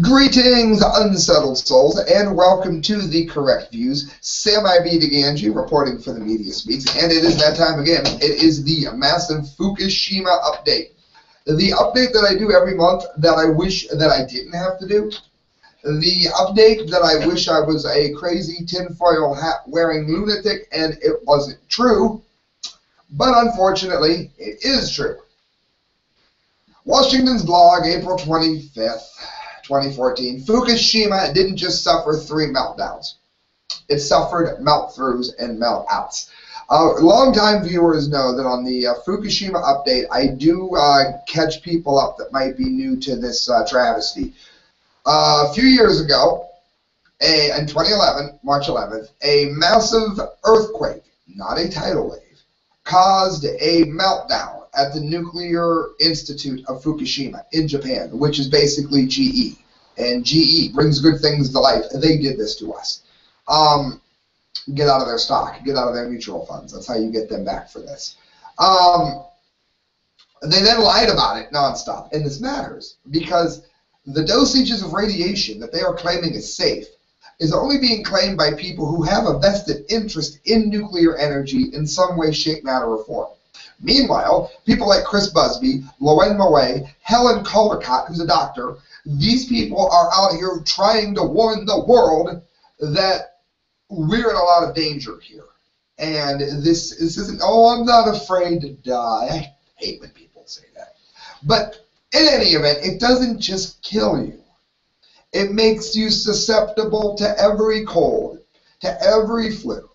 Greetings, unsettled souls, and welcome to The Correct Views. Sam I.B. DeGangi reporting for the Media Speaks, and it is that time again. It is the massive Fukushima update. The update that I do every month that I wish that I didn't have to do. The update that I wish I was a crazy tinfoil hat wearing lunatic and it wasn't true. But unfortunately, it is true. Washington's blog, April 25th. 2014, Fukushima didn't just suffer 3 meltdowns. It suffered melt-throughs and melt-outs. Long-time viewers know that on the Fukushima update, I do catch people up that might be new to this travesty. A few years ago, in 2011, March 11th, a massive earthquake, not a tidal wave, caused a meltdown at the Nuclear Institute of Fukushima in Japan, which is basically GE. And GE brings good things to life. They did this to us. Get out of their stock. Get out of their mutual funds. That's how you get them back for this. They then lied about it nonstop. And this matters because the dosages of radiation that they are claiming is safe is only being claimed by people who have a vested interest in nuclear energy in some way, shape, manner, or form. Meanwhile, people like Chris Busby, Loen Moe, Helen Caldicott, who's a doctor, these people are out here trying to warn the world that we're in a lot of danger here. And this isn't, oh, I'm not afraid to die. I hate when people say that. But in any event, it doesn't just kill you. It makes you susceptible to every cold, to every flu,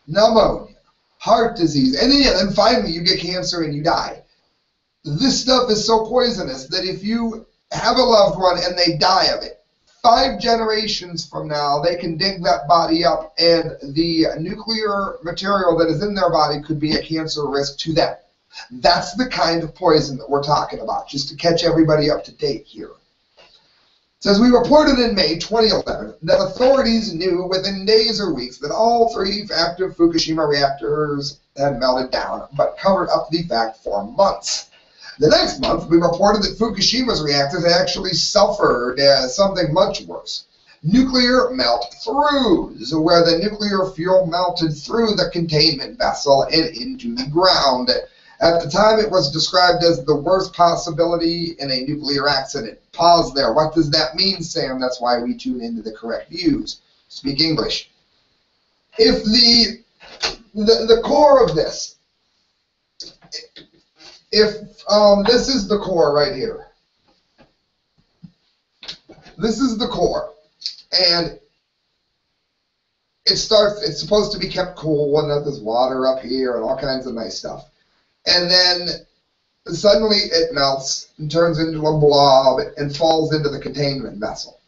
pneumonia, heart disease, and then finally you get cancer and you die. This stuff is so poisonous that if you have a loved one and they die of it, 5 generations from now they can dig that body up and the nuclear material that is in their body could be a cancer risk to them. That's the kind of poison that we're talking about, just to catch everybody up to date here. It says, we reported in May 2011 that authorities knew within days or weeks that all 3 active Fukushima reactors had melted down, but covered up the fact for months. The next month, we reported that Fukushima's reactors had actually suffered something much worse. Nuclear melt-throughs, where the nuclear fuel melted through the containment vessel and into the ground. At the time, it was described as the worst possibility in a nuclear accident. Pause there. What does that mean, Sam? That's why we tune into The Correct Views. Speak English. If the core of this, if this is the core right here. This is the core. And it's supposed to be kept cool, and there's water up here and all kinds of nice stuff. And then suddenly it melts and turns into a blob and falls into the containment vessel.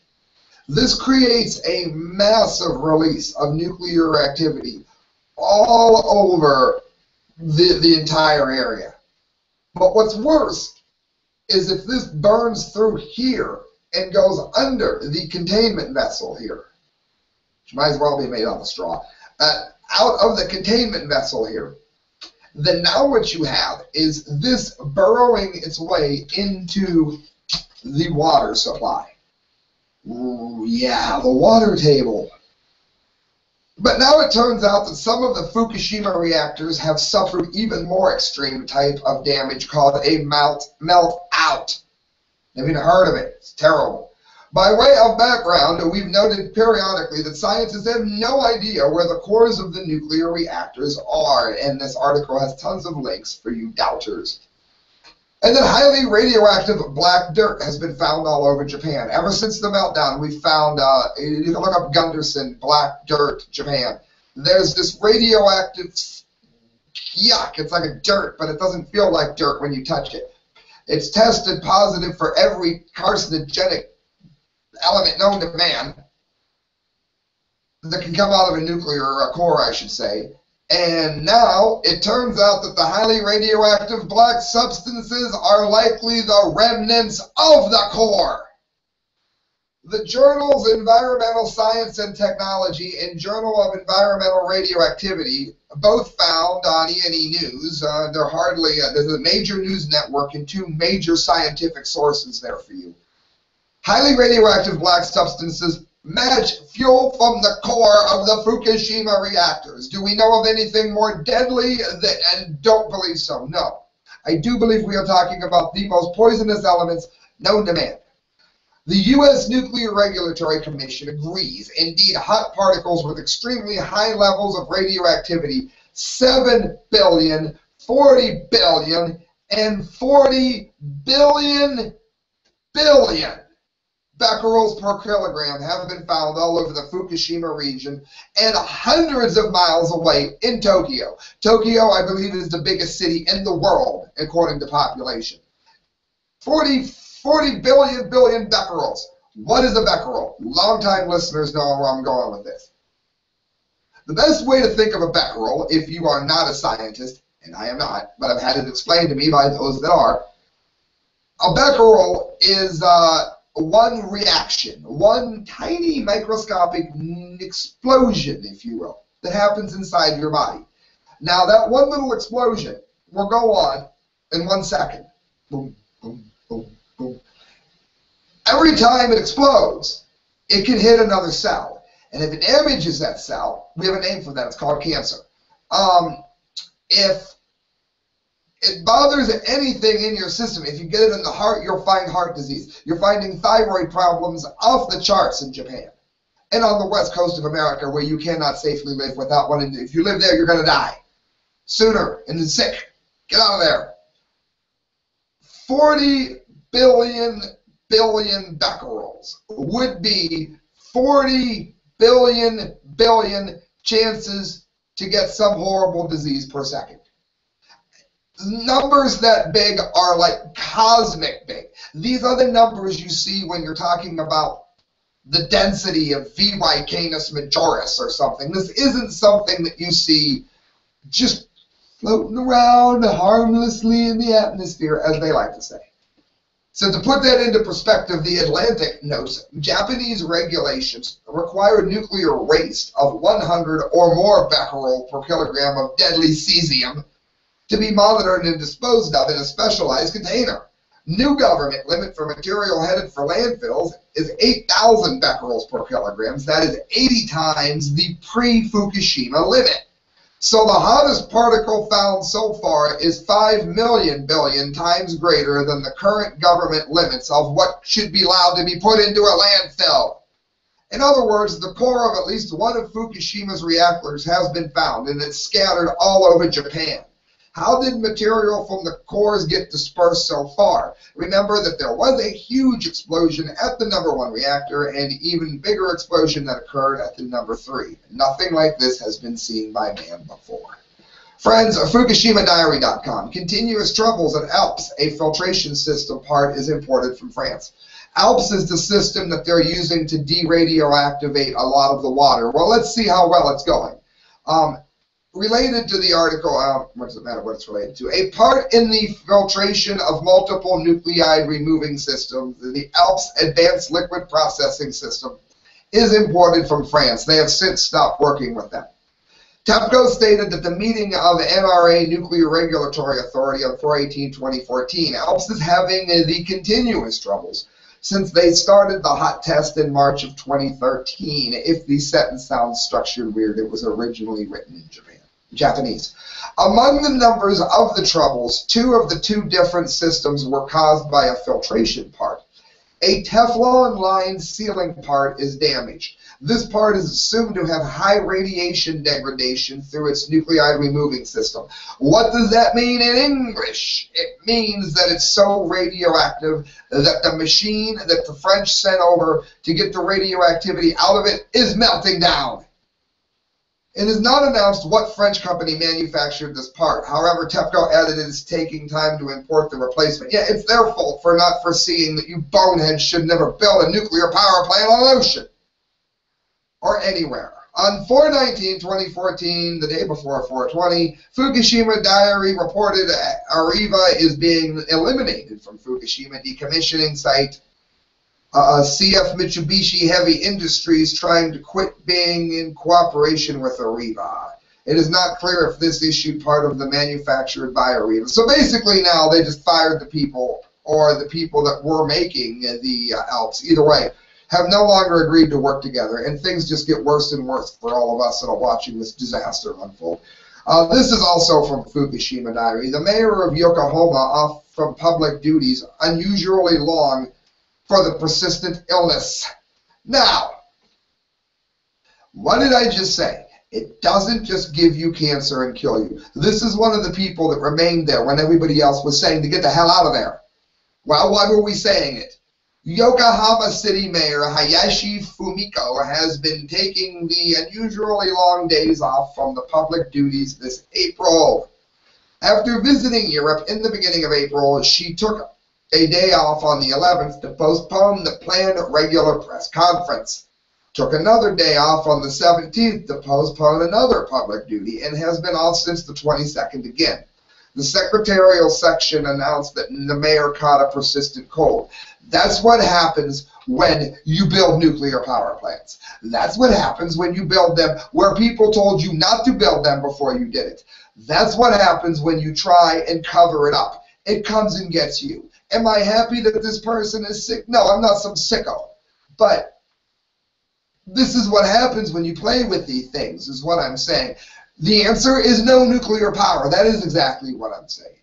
This creates a massive release of nuclear activity all over the entire area. But what's worse is if this burns through here and goes under the containment vessel here, which might as well be made out of straw, out of the containment vessel here, then now what you have is this burrowing its way into the water supply. Ooh, yeah, the water table. But now it turns out that some of the Fukushima reactors have suffered even more extreme type of damage called a melt-out. Have you heard of it? It's terrible. By way of background, we've noted periodically that scientists have no idea where the cores of the nuclear reactors are, and this article has tons of links for you doubters. And that highly radioactive black dirt has been found all over Japan. Ever since the meltdown, we've found, you can look up Gunderson, black dirt, Japan. There's this radioactive yuck. It's like a dirt, but it doesn't feel like dirt when you touch it. It's tested positive for every carcinogenic element known to man that can come out of a nuclear core, I should say. And now it turns out that the highly radioactive black substances are likely the remnants of the core. The journals Environmental Science and Technology and Journal of Environmental Radioactivity, both found on E&E News, there's a major news network and 2 major scientific sources there for you. Highly radioactive black substances match fuel from the core of the Fukushima reactors. Do we know of anything more deadly? And don't believe so, no. I do believe we are talking about the most poisonous elements known to man. The U.S. Nuclear Regulatory Commission agrees. Indeed, hot particles with extremely high levels of radioactivity, 7 billion, 40 billion, and 40 billion becquerels per kilogram have been found all over the Fukushima region and hundreds of miles away in Tokyo. Tokyo, I believe, is the biggest city in the world, according to population. 40 billion becquerels. What is a becquerel? Longtime listeners know where I'm going with this. The best way to think of a becquerel, if you are not a scientist, and I am not, but I've had it explained to me by those that are, a becquerel is one reaction, one tiny microscopic explosion, if you will, that happens inside your body. Now, that one little explosion will go on in 1 second. Boom, boom, boom, boom. Every time it explodes, it can hit another cell. And if it damages that cell, we have a name for that. It's called cancer. If it bothers anything in your system, if you get it in the heart, you'll find heart disease. You're finding thyroid problems off the charts in Japan. And on the west coast of America, where you cannot safely live without one. And if you live there, you're going to die sooner and sick. Get out of there. 40 billion becquerels would be 40 billion chances to get some horrible disease per second. Numbers that big are like cosmic big. These are the numbers you see when you're talking about the density of VY Canis majoris or something. This isn't something that you see just floating around harmlessly in the atmosphere, as they like to say. So to put that into perspective, the Atlantic notes Japanese regulations require nuclear waste of 100 or more becquerel per kilogram of deadly cesium to be monitored and disposed of in a specialized container. New government limit for material headed for landfills is 8,000 becquerels per kilogram. That is 80 times the pre-Fukushima limit. So the hottest particle found so far is 5 million billion times greater than the current government limits of what should be allowed to be put into a landfill. In other words, the core of at least one of Fukushima's reactors has been found, and it's scattered all over Japan. How did material from the cores get dispersed so far? Remember that there was a huge explosion at the #1 reactor and even bigger explosion that occurred at the #3. Nothing like this has been seen by man before. Friends, FukushimaDiary.com. Continuous troubles at ALPS, a filtration system part, is imported from France. ALPS is the system that they're using to de-radioactivate a lot of the water. Well, let's see how well it's going. Related to the article, what does it matter what it's related to? A part in the filtration of multiple nuclide removing systems, the ALPS Advanced Liquid Processing System, is imported from France. They have since stopped working with them. TEPCO stated that the meeting of NRA Nuclear Regulatory Authority on 4/18/2014, ALPS is having the continuous troubles since they started the hot test in March of 2013. If the sentence sounds structured weird, it was originally written in Japanese. Among the numbers of the troubles, 2 of the 2 different systems were caused by a filtration part. A Teflon-lined sealing part is damaged. This part is assumed to have high radiation degradation through its nuclide removing system. What does that mean in English? It means that it's so radioactive that the machine that the French sent over to get the radioactivity out of it is melting down. It is not announced what French company manufactured this part. However, TEPCO added it is taking time to import the replacement. Yeah, it's their fault for not foreseeing that you boneheads should never build a nuclear power plant on the ocean or anywhere. On 4/19/2014, the day before 4/20, Fukushima Diary reported Areva is being eliminated from Fukushima decommissioning site. CF Mitsubishi Heavy Industries trying to quit being in cooperation with Areva. It is not clear if this issued part of the manufactured by Areva. So basically now they just fired the people or the people that were making the ALPS, either way, have no longer agreed to work together, and things just get worse and worse for all of us that are watching this disaster unfold. This is also from Fukushima Diary. The mayor of Yokohama off from public duties unusually long for the persistent illness. Now, what did I just say? It doesn't just give you cancer and kill you. This is one of the people that remained there when everybody else was saying to get the hell out of there. Well, why were we saying it? Yokohama City Mayor Hayashi Fumiko has been taking the unusually long days off from the public duties this April. After visiting Europe in the beginning of April, she took a day off on the 11th to postpone the planned regular press conference. Took another day off on the 17th to postpone another public duty, and has been off since the 22nd again. The secretarial section announced that the mayor caught a persistent cold. That's what happens when you build nuclear power plants. That's what happens when you build them where people told you not to build them before you did it. That's what happens when you try and cover it up. It comes and gets you. Am I happy that this person is sick? No, I'm not some sicko. But this is what happens when you play with these things, is what I'm saying. The answer is no nuclear power. That is exactly what I'm saying.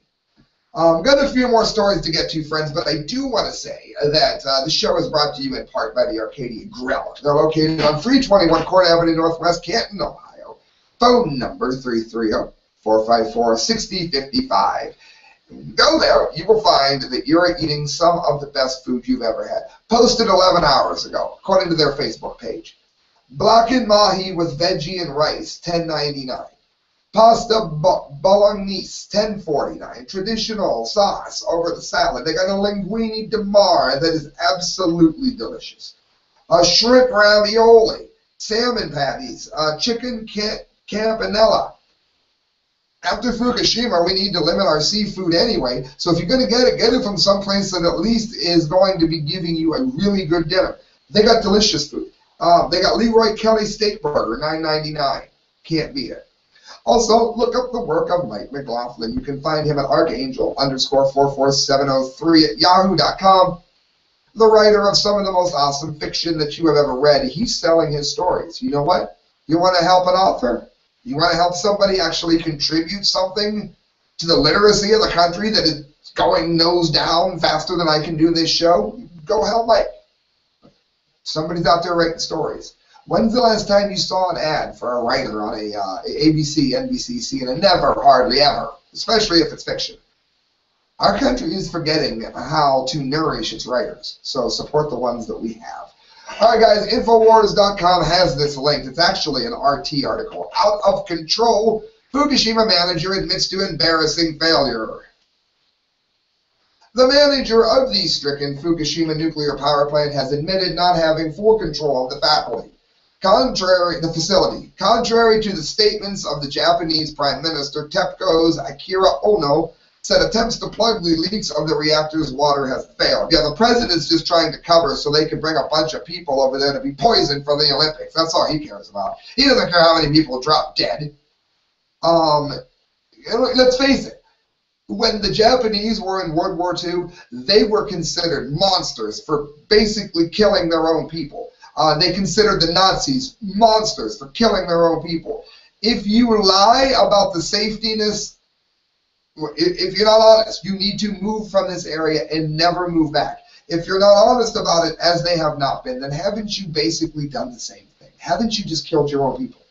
Got a few more stories to get to, friends, but I do want to say that the show is brought to you in part by the Arkady Grilled. They're located on 321 Court Avenue Northwest, Canton, Ohio. Phone number 330-454-6055. Go there, you will find that you're eating some of the best food you've ever had. Posted 11 hours ago, according to their Facebook page. Blackened mahi with veggie and rice, $10.99. Pasta bolognese, $10.49. Traditional sauce over the salad. They got a linguine de mare that is absolutely delicious. A shrimp ravioli, salmon patties, chicken campanella. After Fukushima, we need to limit our seafood anyway, so if you're going to get it from someplace that at least is going to be giving you a really good dinner. They got delicious food. They got Leroy Kelly Steak Burger, $9.99. Can't beat it. Also, look up the work of Mike McLaughlin. You can find him at Archangel_44703 at yahoo.com. The writer of some of the most awesome fiction that you have ever read. He's selling his stories. You know what? You want to help an author? You want to help somebody actually contribute something to the literacy of the country that is going nose down faster than I can do this show? Go help Mike. Somebody's out there writing stories. When's the last time you saw an ad for a writer on a ABC, NBC, CNN? Never, hardly ever, especially if it's fiction. Our country is forgetting how to nourish its writers, so support the ones that we have. All right, guys, Infowars.com has this linked. It's actually an RT article. Out of control, Fukushima manager admits to embarrassing failure. The manager of the stricken Fukushima nuclear power plant has admitted not having full control of the facility. Contrary to the statements of the Japanese Prime Minister, TEPCO's Akira Ono said attempts to plug the leaks of the reactor's water has failed. Yeah, the president's just trying to cover so they can bring a bunch of people over there to be poisoned for the Olympics. That's all he cares about. He doesn't care how many people drop dead. Let's face it. When the Japanese were in World War II, they were considered monsters for basically killing their own people. They considered the Nazis monsters for killing their own people. If you lie about the safetiness, if you're not honest, you need to move from this area and never move back. If you're not honest about it, as they have not been, then haven't you basically done the same thing? Haven't you just killed your own people?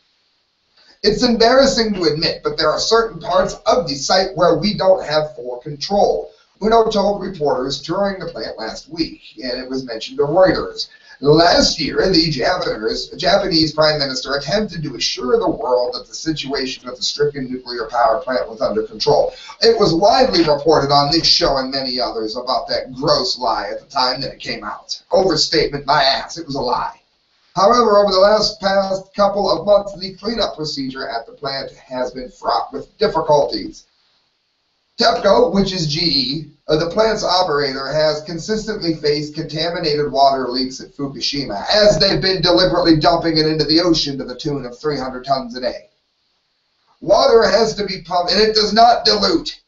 It's embarrassing to admit, but there are certain parts of the site where we don't have full control. Uno told reporters during the plant last week, and it was mentioned to Reuters. Last year, the Japanese Prime Minister attempted to assure the world that the situation at the stricken nuclear power plant was under control. It was widely reported on this show and many others about that gross lie at the time that it came out. Overstatement, my ass, it was a lie. However, over the past couple of months, the cleanup procedure at the plant has been fraught with difficulties. TEPCO, which is GE, the plant's operator, has consistently faced contaminated water leaks at Fukushima, as they've been deliberately dumping it into the ocean to the tune of 300 tons a day. Water has to be pumped, and it does not dilute.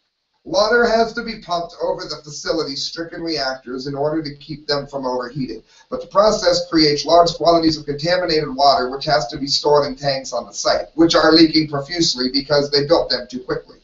Water has to be pumped over the facility's stricken reactors in order to keep them from overheating. But the process creates large quantities of contaminated water, which has to be stored in tanks on the site, which are leaking profusely because they built them too quickly.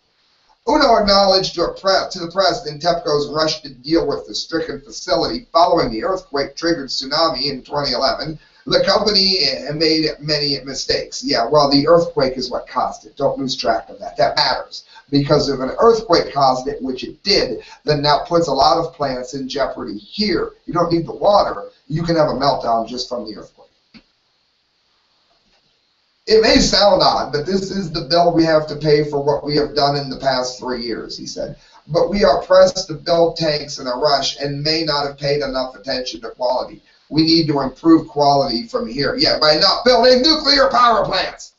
Uno acknowledged to the press in TEPCO's rush to deal with the stricken facility following the earthquake-triggered tsunami in 2011. The company made many mistakes. Yeah, well, the earthquake is what caused it. Don't lose track of that. That matters. Because if an earthquake caused it, which it did, then that puts a lot of plants in jeopardy here. You don't need the water. You can have a meltdown just from the earthquake. It may sound odd, but this is the bill we have to pay for what we have done in the past 3 years, he said. But we are pressed to build tanks in a rush and may not have paid enough attention to quality. We need to improve quality from here. Yeah, by not building nuclear power plants.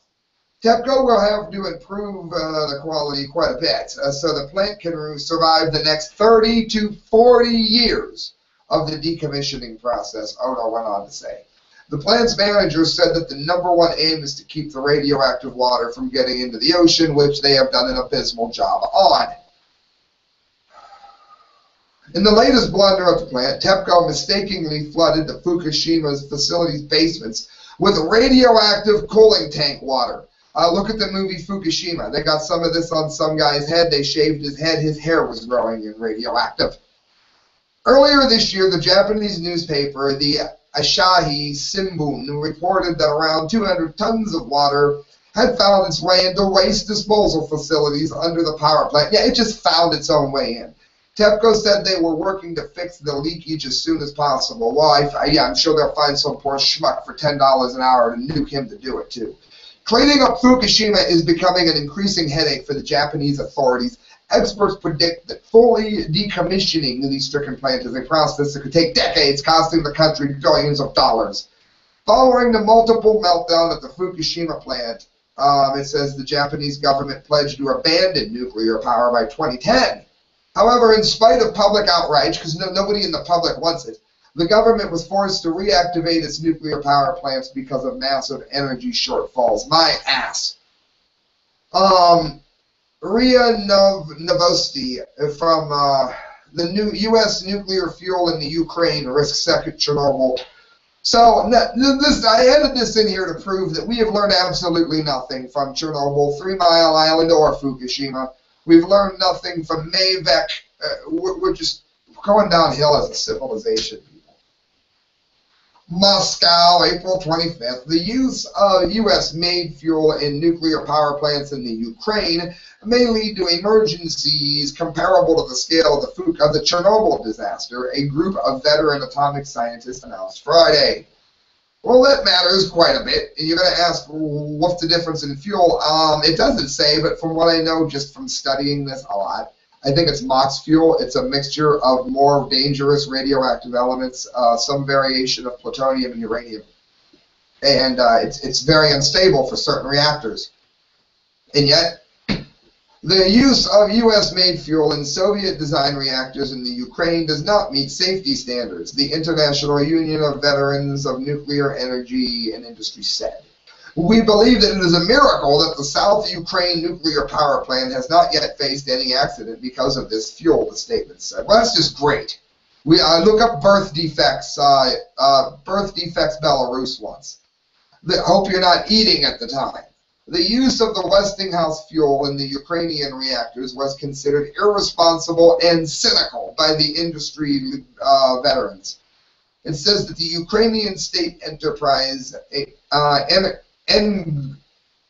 TEPCO will have to improve the quality quite a bit so the plant can survive the next 30 to 40 years of the decommissioning process, Ono went on to say. The plant's manager said that the #1 aim is to keep the radioactive water from getting into the ocean, which they have done an abysmal job on. In the latest blunder of the plant, TEPCO mistakenly flooded the Fukushima's facility's basements with radioactive cooling tank water. Look at the movie Fukushima. They got some of this on some guy's head. They shaved his head. His hair was growing and radioactive. Earlier this year, the Japanese newspaper, the Asahi Shimbun, reported that around 200 tons of water had found its way into waste disposal facilities under the power plant. Yeah, it just found its own way in. TEPCO said they were working to fix the leakage as soon as possible. Well, I'm sure they'll find some poor schmuck for $10 an hour to nuke him to do it, too. Cleaning up Fukushima is becoming an increasing headache for the Japanese authorities. Experts predict that fully decommissioning the stricken plant is a process that could take decades, costing the country billions of dollars. Following the multiple meltdown at the Fukushima plant, it says the Japanese government pledged to abandon nuclear power by 2010. However, in spite of public outrage, because nobody in the public wants it, the government was forced to reactivate its nuclear power plants because of massive energy shortfalls. My ass. Ria Novosti from the new U.S. nuclear fuel in the Ukraine risks second Chernobyl. So I added this in here to prove that we have learned absolutely nothing from Chernobyl, 3 Mile Island, or Fukushima. We've learned nothing from Mavic. We're just going downhill as a civilization. Moscow, April 25th. The use of U.S.-made fuel in nuclear power plants in the Ukraine may lead to emergencies comparable to the scale of the Chernobyl disaster, a group of veteran atomic scientists announced Friday. Well, that matters quite a bit. And you're going to ask, what's the difference in fuel? It doesn't say, but from what I know just from studying this a lot, I think it's MOX fuel. It's a mixture of more dangerous radioactive elements, some variation of plutonium and uranium. And it's very unstable for certain reactors. And yet, the use of U.S.-made fuel in Soviet-designed reactors in the Ukraine does not meet safety standards, the International Union of Veterans of Nuclear Energy and Industry said. We believe that it is a miracle that the South Ukraine nuclear power plant has not yet faced any accident because of this fuel, the statement said. Well, that's just great. We look up birth defects Belarus once. Hope you're not eating at the time. The use of the Westinghouse fuel in the Ukrainian reactors was considered irresponsible and cynical by the industry veterans. It says that the Ukrainian state enterprise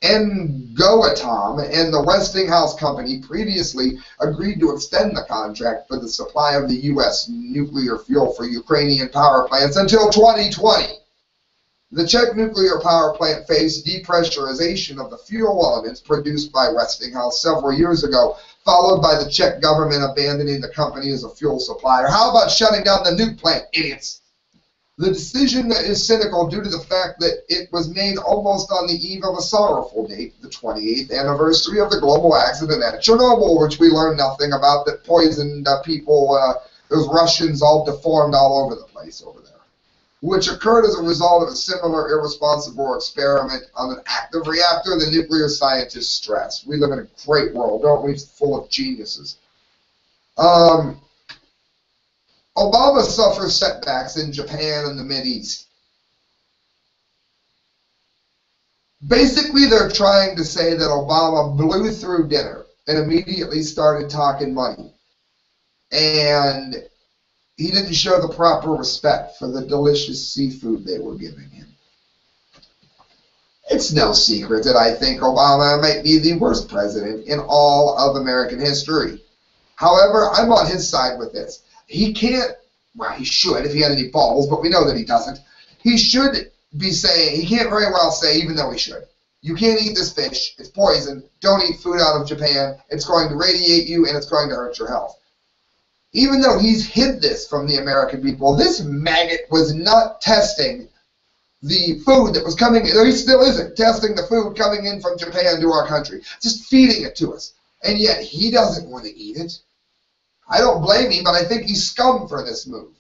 Engoatom and the Westinghouse company previously agreed to extend the contract for the supply of the U.S. nuclear fuel for Ukrainian power plants until 2020. The Czech nuclear power plant faced depressurization of the fuel elements produced by Westinghouse several years ago, followed by the Czech government abandoning the company as a fuel supplier. How about shutting down the nuke plant, idiots? The decision is cynical due to the fact that it was made almost on the eve of a sorrowful date, the 28th anniversary of the global accident at Chernobyl, which we learned nothing about, that poisoned people, those Russians all deformed all over the place over there, which occurred as a result of a similar irresponsible experiment on an active reactor, the nuclear scientists stressed. We live in a great world, don't we? Full of geniuses. Um, Obama suffers setbacks in Japan and the Mideast. Basically, they're trying to say that Obama blew through dinner and immediately started talking money. And he didn't show the proper respect for the delicious seafood they were giving him. It's no secret that I think Obama might be the worst president in all of American history. However, I'm on his side with this. He can't, well, he should if he had any balls, but we know that he doesn't. He should be saying, he can't very well say, even though he should, you can't eat this fish, it's poison, don't eat food out of Japan, it's going to radiate you and it's going to hurt your health. Even though he's hid this from the American people, this maggot was not testing the food that was coming in, or he still isn't testing the food coming in from Japan to our country, just feeding it to us. And yet he doesn't want to eat it. I don't blame him, but I think he's scum for this move.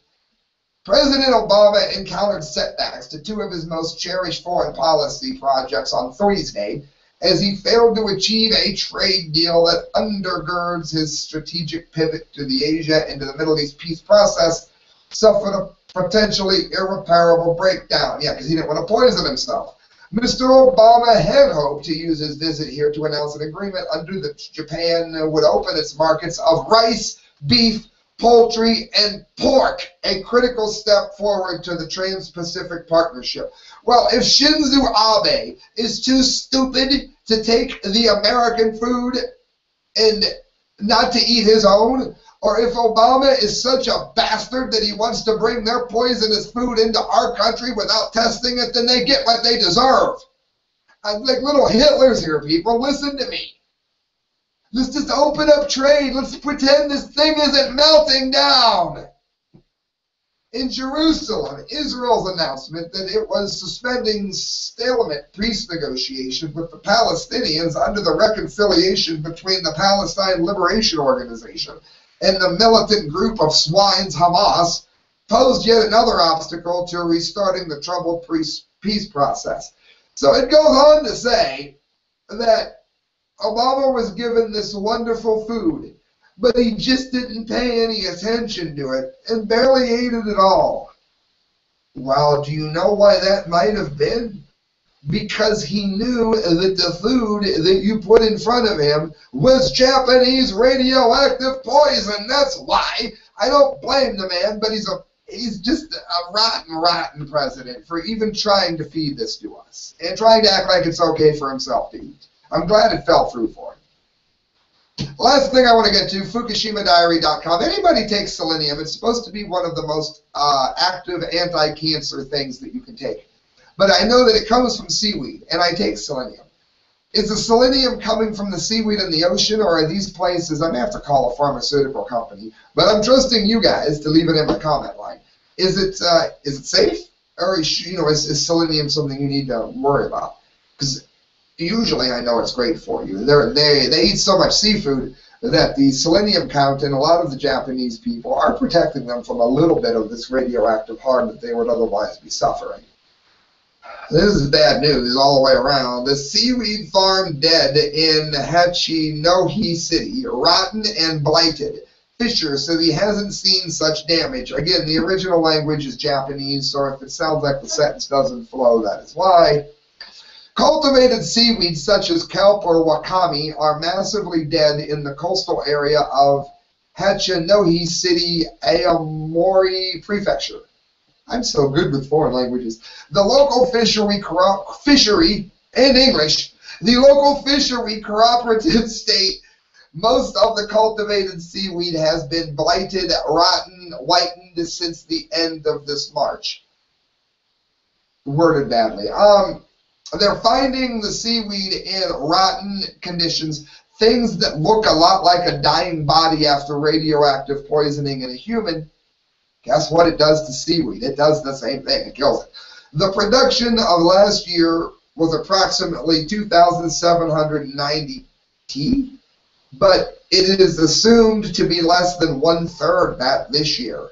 President Obama encountered setbacks to two of his most cherished foreign policy projects on Thursday as he failed to achieve a trade deal that undergirds his strategic pivot to the Asia and to the Middle East peace process, suffered a potentially irreparable breakdown. Yeah, because he didn't want to poison himself. Mr. Obama had hoped to use his visit here to announce an agreement under which Japan would open its markets of rice, beef, poultry, and pork, a critical step forward to the Trans-Pacific Partnership. Well, if Shinzo Abe is too stupid to take the American food and not to eat his own, or if Obama is such a bastard that he wants to bring their poisonous food into our country without testing it, then they get what they deserve. I'm like little Hitlers here, people. Listen to me. Let's just open up trade. Let's pretend this thing isn't melting down. In Jerusalem, Israel's announcement that it was suspending stalemate peace negotiations with the Palestinians under the reconciliation between the Palestine Liberation Organization and the militant group of swines Hamas posed yet another obstacle to restarting the troubled peace process. So it goes on to say that Obama was given this wonderful food, but he just didn't pay any attention to it and barely ate it at all. Well, do you know why that might have been? Because he knew that the food that you put in front of him was Japanese radioactive poison. That's why. I don't blame the man, but he's just a rotten president for even trying to feed this to us and trying to act like it's okay for himself to eat. I'm glad it fell through for him. Last thing I want to get to, FukushimaDiary.com. Anybody takes selenium, it's supposed to be one of the most active anti-cancer things that you can take. But I know that it comes from seaweed, and I take selenium. Is the selenium coming from the seaweed in the ocean, or are these places, I'm going to have to call a pharmaceutical company, but I'm trusting you guys to leave it in my comment line. Is it safe, or is selenium something you need to worry about? Because usually I know it's great for you. They eat so much seafood that the selenium count in a lot of the Japanese people are protecting them from a little bit of this radioactive harm that they would otherwise be suffering. This is bad news all the way around. The seaweed farm dead in Hachinohe City, rotten and blighted. Fisher says he hasn't seen such damage. Again, the original language is Japanese, so if it sounds like the sentence doesn't flow, that is why. Cultivated seaweed such as kelp or wakame are massively dead in the coastal area of Hachinohe City, Aomori Prefecture. I'm so good with foreign languages. The local fishery and English, the local fishery cooperative state, most of the cultivated seaweed has been blighted, rotten, whitened since the end of this March. Worded badly. They're finding the seaweed in rotten conditions, things that look a lot like a dying body after radioactive poisoning in a human. Guess what it does to seaweed? It does the same thing. It kills it. The production of last year was approximately 2,790 t, but it is assumed to be less than 1/3 that this year.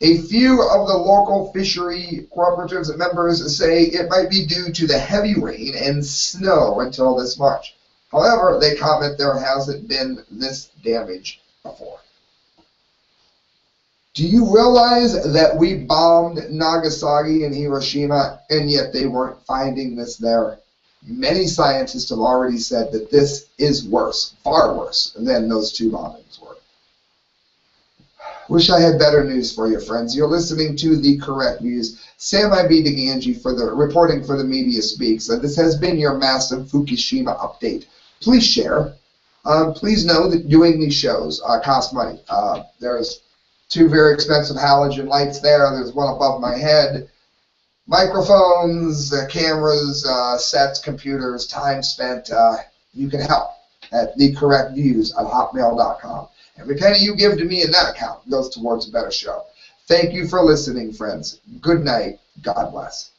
A few of the local fishery cooperatives members say it might be due to the heavy rain and snow until this March. However, they comment there hasn't been this damage before. Do you realize that we bombed Nagasaki and Hiroshima, and yet they weren't finding this there? Many scientists have already said that this is worse, far worse, than those two bombings were. Wish I had better news for you, friends. You're listening to The Correct Views. Sam I.B. DeGangi for the reporting for the Media Speaks. This has been your massive Fukushima update. Please share. Please know that doing these shows cost money. There's 2 very expensive halogen lights there. There's one above my head. Microphones, cameras, sets, computers, time spent. You can help at thecorrectviews@hotmail.com. Every penny you give to me in that account goes towards a better show. Thank you for listening, friends. Good night. God bless.